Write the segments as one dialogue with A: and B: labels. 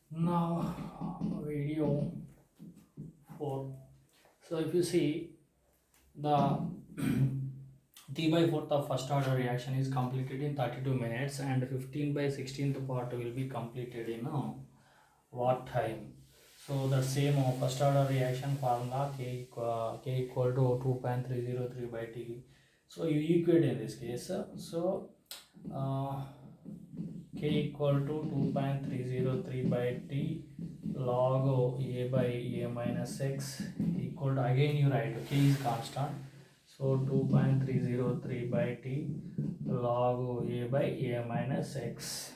A: Now, video 4. So, if you see the 3 by 4th of first order reaction is completed in 32 minutes and 15 by 16th part will be completed in what time? So, the same first order reaction formula K equal to 2.303 by T. So, you equate in this case. So, uh, K equal to 2.303 by T log A by A minus X equal to, again you write K is constant, so 2.303 by T log A by A minus X.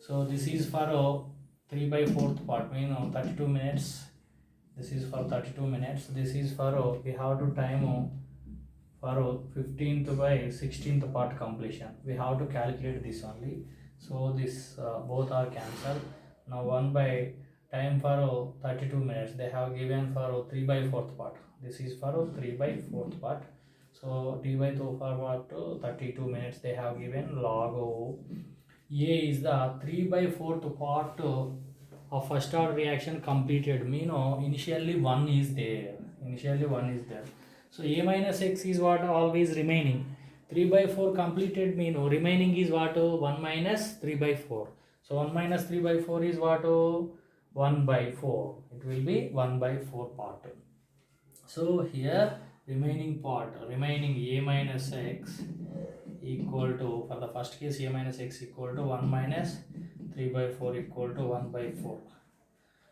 A: So this is for 3 by 4th part, 32 minutes. This is for 32 minutes. This is for we have to time for 15th by 16th part completion. We have to calculate this only. So this both are cancelled. Now 1 by time for 32 minutes. They have given for 3 by 4th part. This is for 3 by 4th part. So t by 2 for what 32 minutes they have given log A is the 3 by 4th part of first order reaction completed. Initially 1 is there. Initially 1 is there. So A minus X is what always remaining. 3 by 4 completed remaining is what 1 minus 3 by 4. So 1 minus 3 by 4 is what 1 by 4. It will be 1 by 4 part. So here remaining part, remaining A minus X equal to, for the first case A minus X equal to 1 minus 3 by 4 equal to 1 by 4.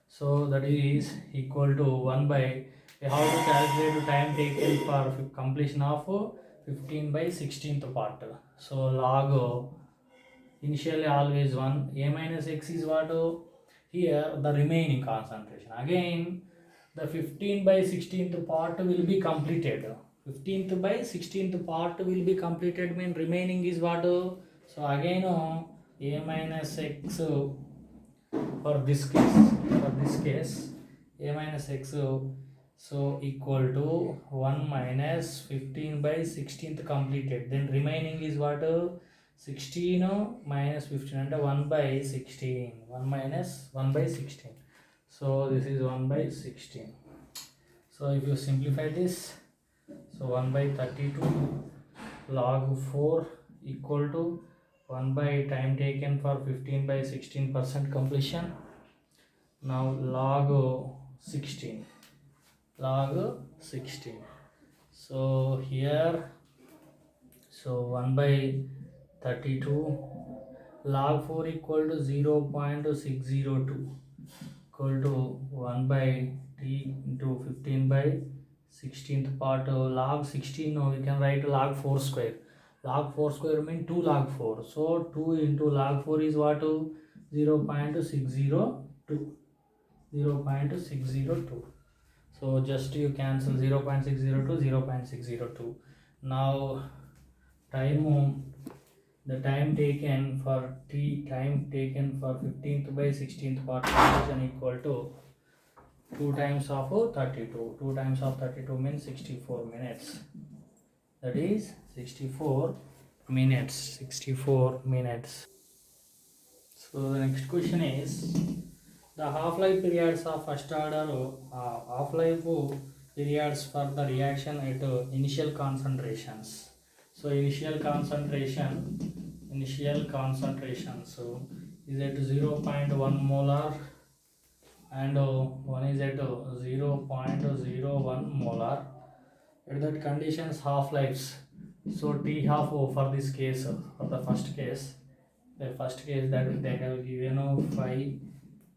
A: So that is equal to 1 by, we have to calculate the time taken for completion of 15 by 16th part. So log initially always 1, A minus X is what here the remaining concentration. Again the 15 by 16th part will be completed. 15th by 16th part will be completed, mean remaining is what so again A minus X for this case A minus X so equal to 1 minus 15 by 16th completed, then remaining is what 16 minus 15 and 1 by 16, 1 minus 1 by 16. So this is 1 by 16. So if you simplify this, so 1 by 32 log 4 equal to 1 by time taken for 15 by 16% completion. Now log 16. So here, so 1 by 32 log 4 equal to 0.602 equal to 1 by t into 15 by 16th part. Log 16, now we can write log 4 square. Log 4 square means 2 log 4. So 2 into log 4 is what 0.602. 0.602. So just you cancel 0.602, 0.602. Now time, the time taken for time taken for 15th by 16th part completion equal to 2 times of 32. 2 times of 32 means 64 minutes. That is 64 minutes. 64 minutes. So the next question is the half-life periods of first order, half-life periods for the reaction at initial concentrations. So initial concentration, so is at 0.1 molar and one is at 0.01 molar. At that conditions half-lives. So T half for this case, for the first case that they have given 5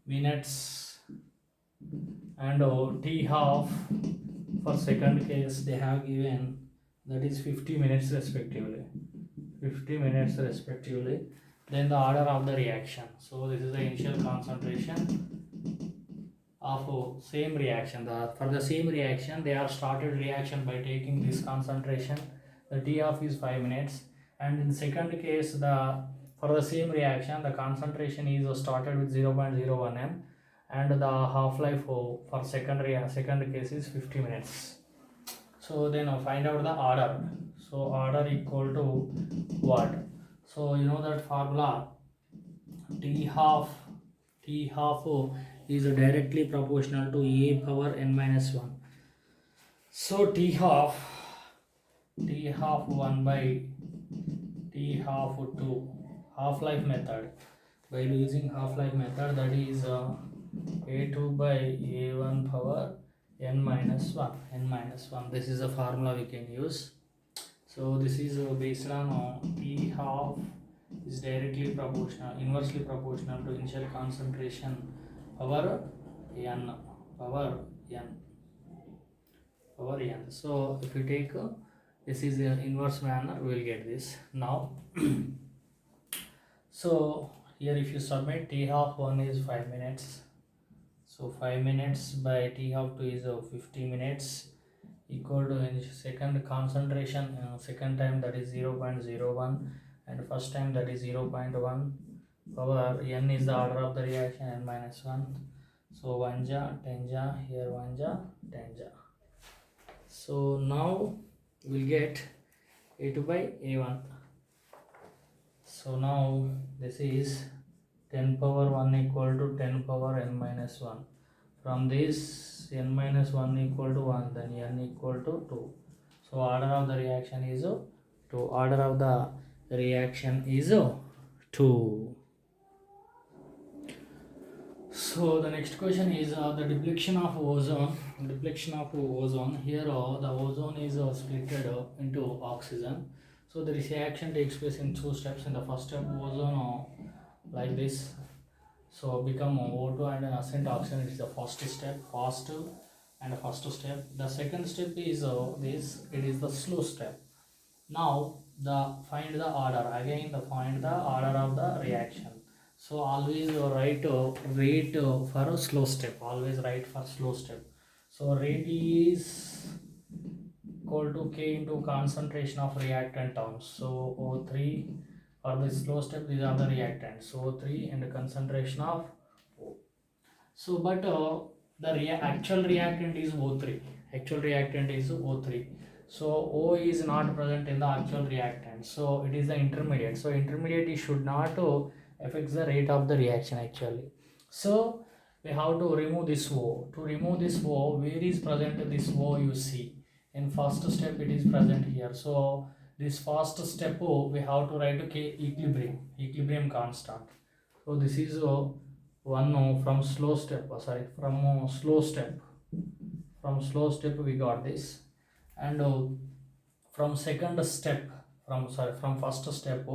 A: minutes, and T half for second case they have given, that is 50 minutes respectively. Then the order of the reaction. So this is the initial concentration of same reaction. For the same reaction they are started reaction by taking this concentration. The T half is 5 minutes, and in second case for the same reaction the concentration is started with 0.01 m, and the half-life for second case is 50 minutes. So then find out the order. So order equal to what? So you know that formula, T half T half is directly proportional to A power n minus 1. So T half 1 by T half 2, half-life method. By using half-life method, that is A2 by A1 power n minus 1. This is a formula we can use. So this is based on T half is directly proportional, inversely proportional to initial concentration power n, power n. So if you take this is the inverse manner, we will get this now. So here if you submit T half 1 is 5 minutes, so 5 minutes by T half 2 is 50 minutes equal to in second concentration, second time that is 0.01 and first time that is 0.1 power n is the order of the reaction n minus 1. So 1 ja 10 ja, here 1 ja 10 ja. So now we'll get A2 by A1. So now this is 10 power 1 equal to 10 power n minus 1. From this n minus 1 equal to 1, then n equal to 2. So order of the reaction is 2. Order of the reaction is 2. So the next question is the depletion of ozone. Here the ozone is split into oxygen. So the reaction takes place in 2 steps. In the first step, ozone like this, so become O2 and ascent oxygen. It is the first step, first step. The second step is this. It is the slow step. Now find the order again. Find the order of the reaction. So always write rate for slow step. Always write for slow step. So rate is equal to K into concentration of reactant terms. So O3 for the slow step, these are the reactants. So O3 and the concentration of O. So but the actual reactant is O3. So O is not present in the actual reactant. So it is the intermediate. So intermediate should not affects the rate of the reaction actually. So we have to remove this O. To remove this O, where is present this O you see? In first step it is present here. So this first step we have to write K equilibrium constant. So this is one from slow step. From slow step we got this, and from second step from first step.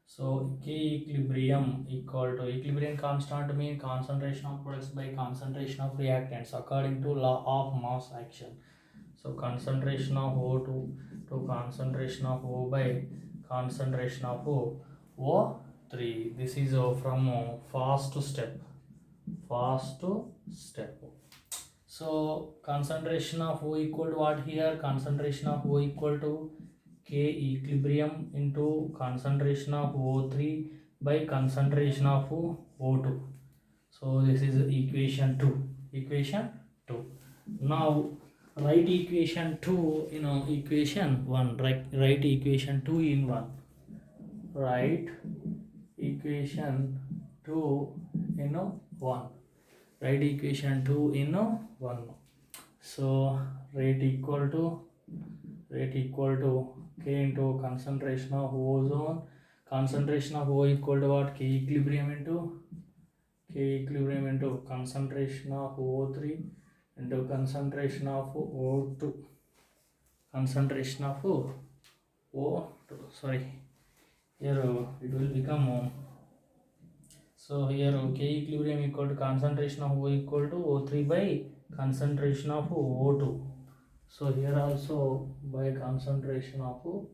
A: So K equilibrium equal to equilibrium constant mean concentration of products by concentration of reactants according to law of mass action. So concentration of O2 to concentration of O by concentration of O3. This is from fast step. So concentration of O equal to what here? Concentration of O equal to K equilibrium into concentration of O3 by concentration of O2. So this is equation 2. Now write equation 2 in equation 1. Write equation 2 in 1. Write equation 2 in 1. Write equation 2 in 1. So rate equal to K into concentration of ozone. Concentration of O equal to what? K equilibrium into concentration of O3 into concentration of O2. Concentration of O2. Sorry. Here it will become. So here K equilibrium equal to concentration of O equal to O3 by concentration of O2. So here also by concentration of O2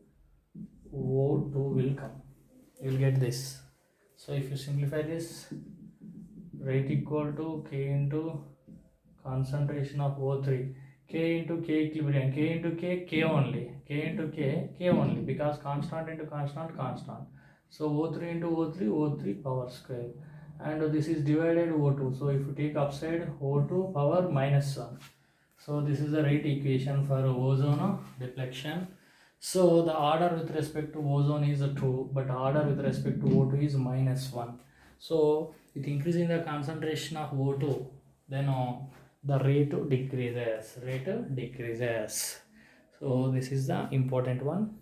A: will come. You will get this. So if you simplify this, rate equal to K into concentration of O3. K into K equilibrium. K into K only. K into K only, because constant into constant. So O3 into O3 power square. And this is divided O2. So if you take upside, O2 power minus 1. So this is the rate equation for ozone depletion. So the order with respect to ozone is 2, but order with respect to O2 is minus 1. So with increasing the concentration of O2, then the rate decreases. So this is the important one.